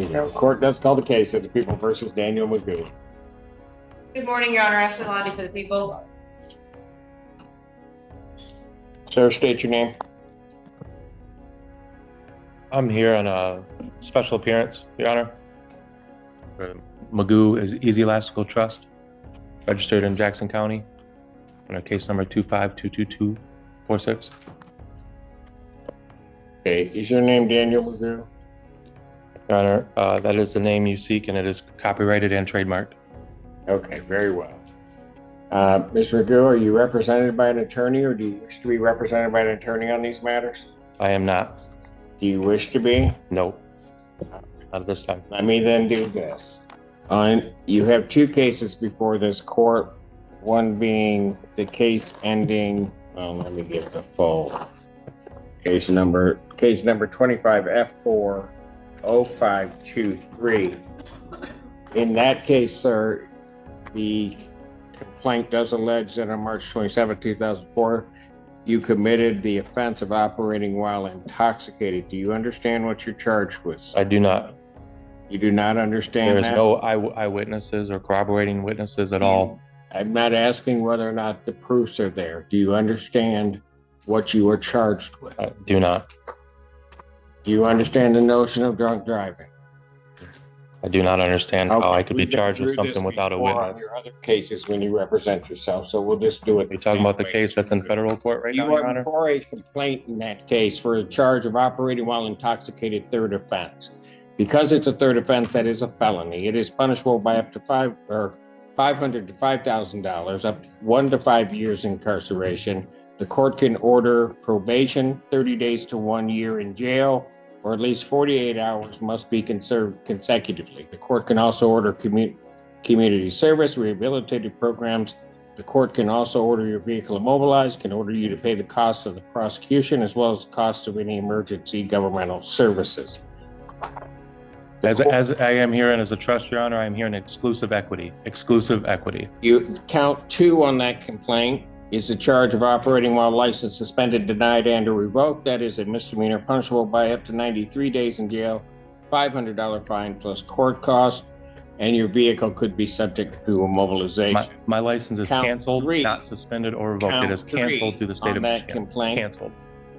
you go. Court does call the case of the people versus Daniel Magoo. Good morning, Your Honor. Ashley Lottie for the people. Sir, state your name. I'm here on a special appearance, Your Honor. Magoo is Easy Elastical Trust, registered in Jackson County, under case number 2522246. Okay, is your name Daniel Magoo? Your Honor, that is the name you seek, and it is copyrighted and trademarked. Okay, very well. Mr. Magoo, are you represented by an attorney, or do you wish to be represented by an attorney on these matters? I am not. Do you wish to be? No, not at this time. Let me then do this. You have two cases before this court, one being the case ending, well, let me get the full case number 25F40523. In that case, sir, the complaint does allege that on March 27, 2004, you committed the offense of operating while intoxicated. Do you understand what you're charged with, sir? I do not. You do not understand There is that? no eyewitnesses or corroborating witnesses at all. I'm not asking whether or not the proofs are there. Do you understand what you are charged with? I do not. Do you understand the notion of drunk driving? I do not understand how I could be we've been charged with through this something without a before on witness. your other cases when you represent yourself, so we'll just do it. Are you talking about the case that's in federal court right now, You Your are Honor? before a complaint in that case for a charge of operating while intoxicated, third offense. Because it's a third offense, that is a felony. It is punishable by up to $500 to $5,000, up 1 to 5 years incarceration. The court can order probation, 30 days to 1 year in jail, or at least 48 hours must be conserved consecutively. The court can also order community service, rehabilitative programs. The court can also order your vehicle immobilized, can order you to pay the cost of the prosecution, as well as the cost of any emergency governmental services. As I am here and as a trust, Your Honor, I am here in exclusive equity. Exclusive equity. You count 2 on that complaint is the charge of operating while license suspended, denied, and or revoked. That is a misdemeanor punishable by up to 93 days in jail, $500 fine plus court costs, and your vehicle could be subject to immobilization. My license is Count canceled, 3. not suspended or revoked. Count It is 3 canceled through the state on of that Michigan. complaint Canceled.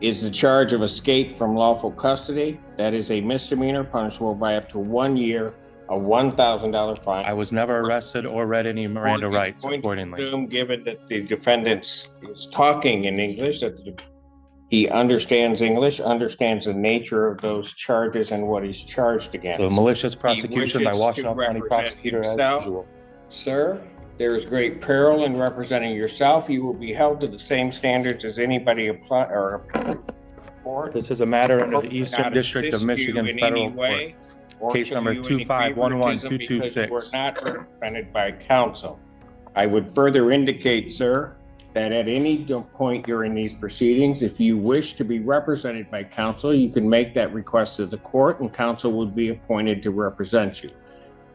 is the charge of escape from lawful custody. That is a misdemeanor punishable by up to 1 year, a $1,000 fine. I was never arrested or read any Miranda rights accordingly. Given that the defendant is talking in English, that he understands English, understands the nature of those charges and what he's charged against. So malicious prosecution by wishes Washington to County represent prosecutor as himself. usual. Sir, there is great peril in representing yourself. You will be held to the same standards as anybody apply or court. This is a matter under the Eastern Not District of assist Michigan you in Federal any way, or Case show number you any favoritism because 2511226. you were not represented by counsel. I would further indicate, sir, that at any point during these proceedings, if you wish to be represented by counsel, you can make that request to the court and counsel would be appointed to represent you.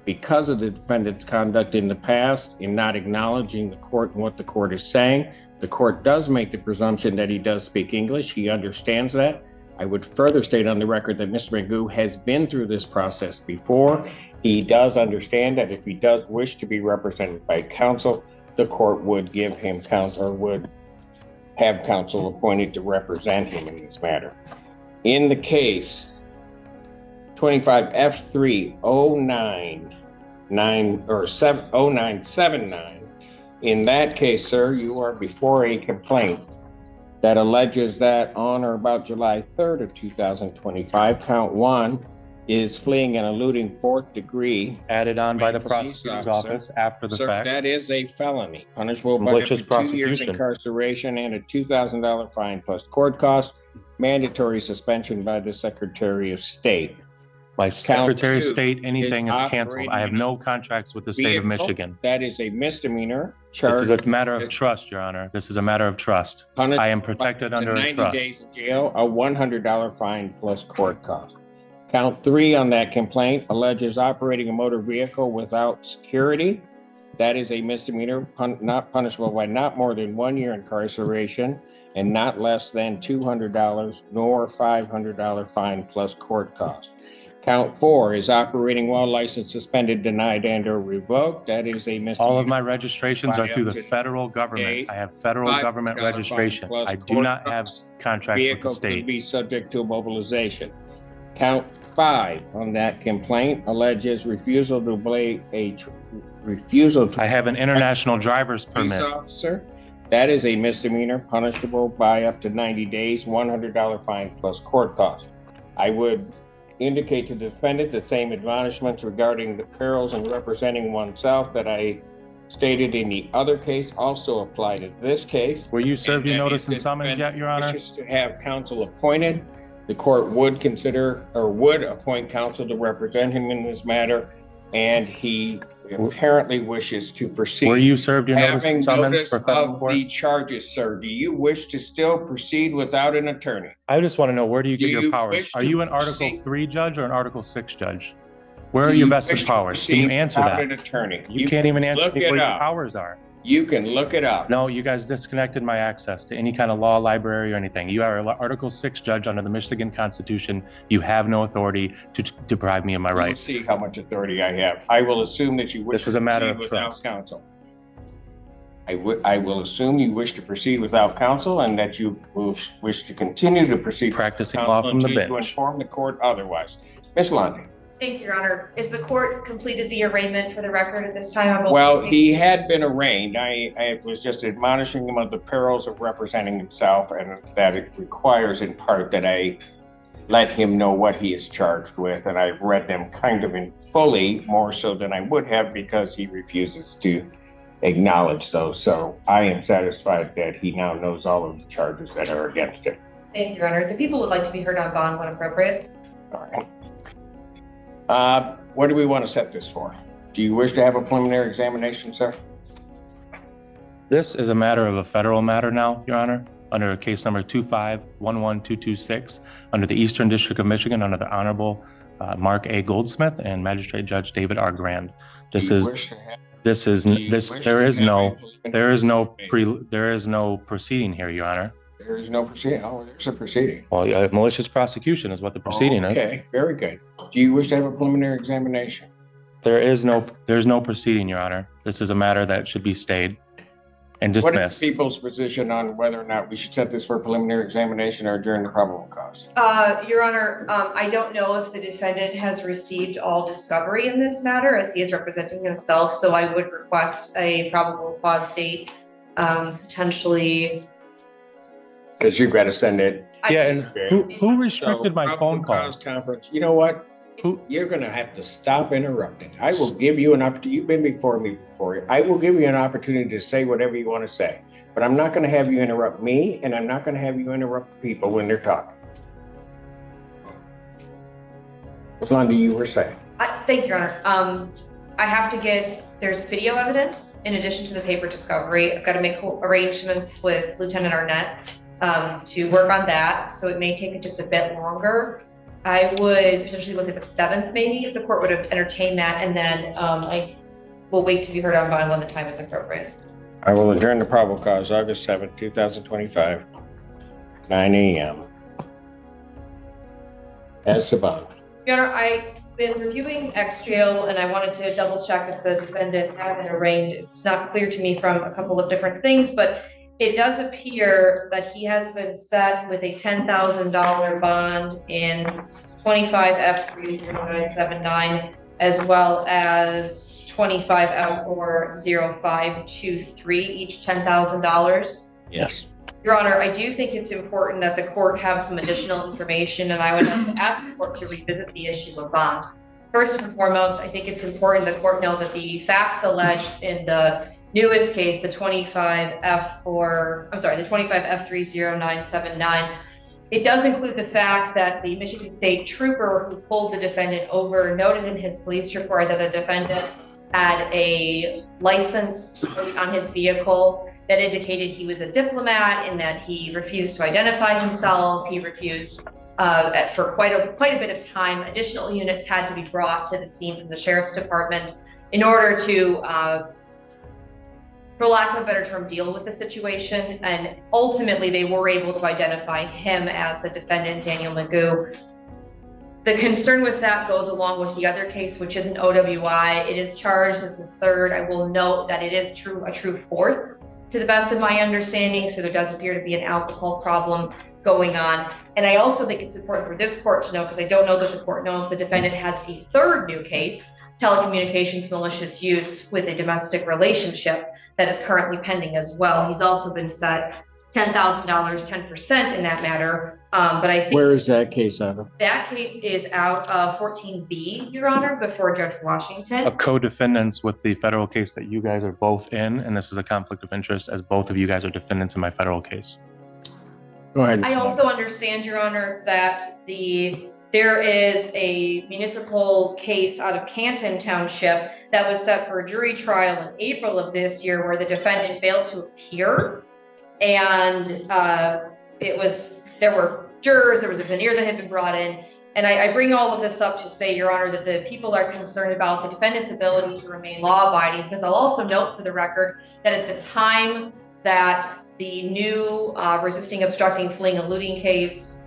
Because of the defendant's conduct in the past, in not acknowledging the court and what the court is saying, the court does make the presumption that he does speak English. He understands that. I would further state on the record that Mr. Magoo has been through this process before. He does understand that if he does wish to be represented by counsel, the court would give him counsel or would have counsel appointed to represent him in this matter. In the case 25F30979, in that case, sir, you are before a complaint that alleges that on or about July 3rd of 2025, count 1 is fleeing and eluding 4th degree. Added on by the prosecutor's office after the Sir, fact. that is a felony, punishable by up Malicious to 2 years prosecution. incarceration and a $2,000 fine plus court costs, mandatory suspension by the Secretary of State. My Secretary of 2 State, anything is is canceled. I have no contracts with the state of vehicle. Michigan. That is a misdemeanor This charge. is a matter of trust, Your Honor. This is a matter of trust. I am protected under a 90 trust. days in jail, a $100 fine plus court cost. Count 3 on that complaint alleges operating a motor vehicle without security. That is a misdemeanor, not punishable by not more than 1 year incarceration and not less than $200 nor $500 fine plus court cost. Count 4 is operating while license suspended, denied, and/or revoked. That is a misdemeanor. All of my registrations are through the By up to federal government. date, I have federal government $500 registration. plus I do not have court contracts with the vehicle could state. be subject to mobilization. Count 5 on that complaint alleges refusal to obey I have an international driver's police permit. officer. That is a misdemeanor punishable by up to 90 days, $100 fine plus court costs. I would indicate to the defendant the same admonishments regarding the perils in representing oneself that I stated in the other case also apply to this case. Were you served your And that notice if and the summons yet, Your Honor? wishes to have counsel appointed, the court would consider or would appoint counsel to represent him in this matter, and he apparently wishes to proceed. Were you served your notice Having and summons notice for federal of court? the charges, sir, do you wish to still proceed without an attorney? I just want to know, where do you get Do your you powers? wish Are to you an Article proceed? 3 judge or an Article 6 judge? Where Do are your you vested wish to powers? Can you proceed answer without that? an attorney? You can't even answer look me it where your up. powers are. You can look it up. No, you guys disconnected my access to any kind of law library or anything. You are an Article 6 judge under the Michigan Constitution. You have no authority to deprive me of my You'll rights. see how much authority I have. I will assume that you wish This is to a matter proceed of without trust. counsel. I will assume you wish to proceed without counsel and that you will wish to continue to proceed. Practicing without law counsel from the until you bench. inform the court otherwise. Ms. Londe. Thank you, Your Honor. Is the court completed the arraignment for the record at this time? on both Well, cases? he had been arraigned. I was just admonishing him of the perils of representing himself and that it requires in part that I let him know what he is charged with. And I read them kind of in fully, more so than I would have because he refuses to acknowledge those. So I am satisfied that he now knows all of the charges that are against him. Thank you, Your Honor. The people would like to be heard on bond when appropriate. All right. What do we want to set this for? Do you wish to have a preliminary examination, sir? This is a matter of a federal matter now, Your Honor, under case number 2511226, under the Eastern District of Michigan, under the Honorable Mark A. Goldsmith and Magistrate Judge David R. Grand. There is no proceeding here, Your Honor. There is no proceeding. Oh, there's a proceeding. Well, malicious prosecution is what the proceeding is. Okay, very good. Do you wish to have a preliminary examination? There's no proceeding, Your Honor. This is a matter that should be stayed and What is dismissed. people's position on whether or not we should set this for a preliminary examination or adjourn the probable cause? Your Honor, I don't know if the defendant has received all discovery in this matter as he is representing himself, so I would request a probable cause date, potentially. Because you've got to send it. Yeah, and who restricted my phone Probable cause calls? conference. You know what? Who? You're going to have to stop interrupting. I will give you an opportunity. You've been before me before. I will give you an opportunity to say whatever you want to say. But I'm not going to have you interrupt me, and I'm not going to have you interrupt the people when they're talking. Ms. Lundy, you were saying. Thank you, Your Honor. There's video evidence in addition to the paper discovery. I've got to make arrangements with Lieutenant Arnett to work on that. So it may take just a bit longer. I would potentially look at the 7th, maybe, if the court would have entertained that. And then I will wait to be heard on bond when the time is appropriate. I will adjourn the probable cause August 7th, 2025, 9 a.m. As to bond. Your Honor, I've been reviewing ex-jail and I wanted to double check if the defendant had been arraigned. It's not clear to me from a couple of different things, but it does appear that he has been set with a $10,000 bond in 25F30979, as well as 25F40523, each $10,000. Yes. Your Honor, I do think it's important that the court have some additional information, and I would like to ask the court to revisit the issue of bond. First and foremost, I think it's important the court know that the facts alleged in the newest case, the 25F30979, it does include the fact that the Michigan State trooper who pulled the defendant over noted in his police report that the defendant had a license plate on his vehicle that indicated he was a diplomat and that he refused to identify himself. He refused for quite a bit of time. Additional units had to be brought to the scene from the sheriff's department in order to for lack of a better term, deal with the situation. And ultimately, they were able to identify him as the defendant, Daniel Magoo. The concern with that goes along with the other case, which is an OWI. It is charged as a third. I will note that it is a true fourth, to the best of my understanding. So there does appear to be an alcohol problem going on. And I also think it's important for this court to know, because I don't know that the court knows, the defendant has a third new case, telecommunications malicious use with a domestic relationship, that is currently pending as well. He's also been set $10,000, 10% in that matter. But I think— Where is that case out of? That case is out of 14B, Your Honor, before Judge Washington. Of co-defendants with the federal case that you guys are both in, and this is a conflict of interest as both of you guys are defendants in my federal case. Go ahead. I also understand, Your Honor, that there is a municipal case out of Canton Township that was set for a jury trial in April of this year, where the defendant failed to appear. And there were jurors, there was a veneer that had been brought in. And I bring all of this up to say, Your Honor, that the people are concerned about the defendant's ability to remain law-abiding, because I'll also note for the record that at the time that the new resisting, obstructing, fleeing, eluding case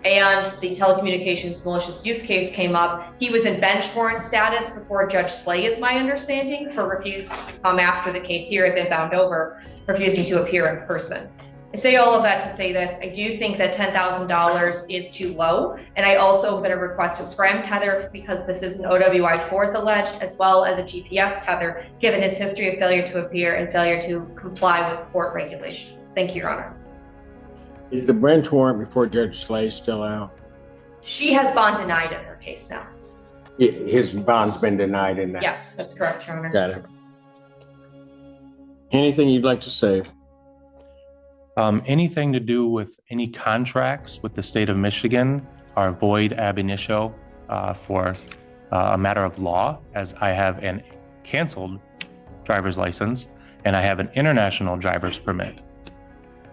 and the telecommunications malicious use case came up, he was in bench warrant status before Judge Slay, is my understanding, for refusing to come after the case here had been bound over, refusing to appear in person. I say all of that to say this: I do think that $10,000 is too low, and I also am going to request a scram tether, because this is an OWI fourth alleged, as well as a GPS tether, given his history of failure to appear and failure to comply with court regulations. Thank you, Your Honor. Is the bench warrant before Judge Slay still out? She has bond denied in her case now. His bond's been denied in that? Yes, that's correct, Your Honor. Got it. Anything you'd like to say? Anything to do with any contracts with the state of Michigan are void ab initio for a matter of law, as I have an canceled driver's license and I have an international driver's permit.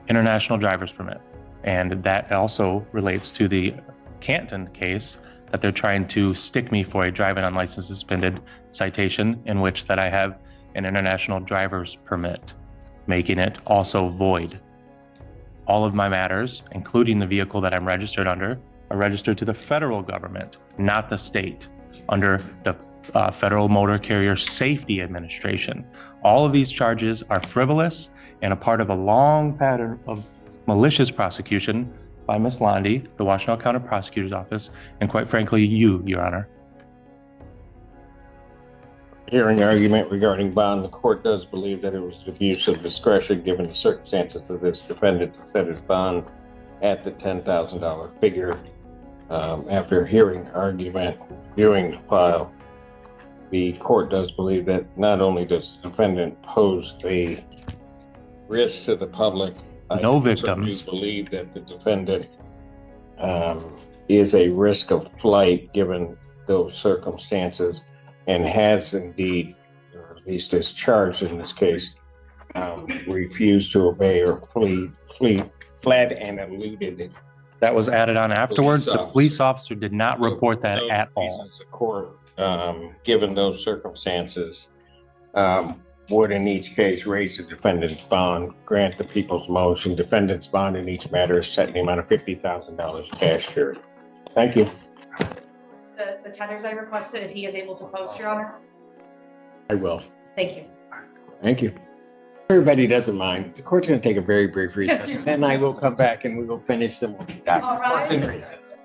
And that also relates to the Canton case that they're trying to stick me for a driving unlicensed suspended citation, in which that I have an international driver's permit, making it also void. All of my matters, including the vehicle that I'm registered under, are registered to the federal government, not the state, under the Federal Motor Carrier Safety Administration. All of these charges are frivolous and a part of a long pattern of malicious prosecution by Ms. Londy, the Washtenaw County Prosecutor's Office, and quite frankly, you, Your Honor. Hearing argument regarding bond, the court does believe that it was abuse of discretion, given the circumstances of this defendant, to set his bond at the $10,000 figure. After hearing argument, viewing the file, the court does believe that not only does the defendant pose a risk to the public, No I victims. do believe that the defendant is a risk of flight given those circumstances, and has indeed, or at least is charged in this case, refused to obey or fled and eluded it. That was added on afterwards. The Police police officer did not report that No at all. reasons the court, given those circumstances, would in each case raise the defendant's bond, grant the people's motion. Defendant's bond in each matter is set in the amount of $50,000 cash here. Thank you. The tethers I requested, if he is able to post, Your Honor. I will. Thank you. Thank you. Everybody doesn't mind. The court's going to take a very brief recess, and I will come back and we will finish them. All right. Court's in recess.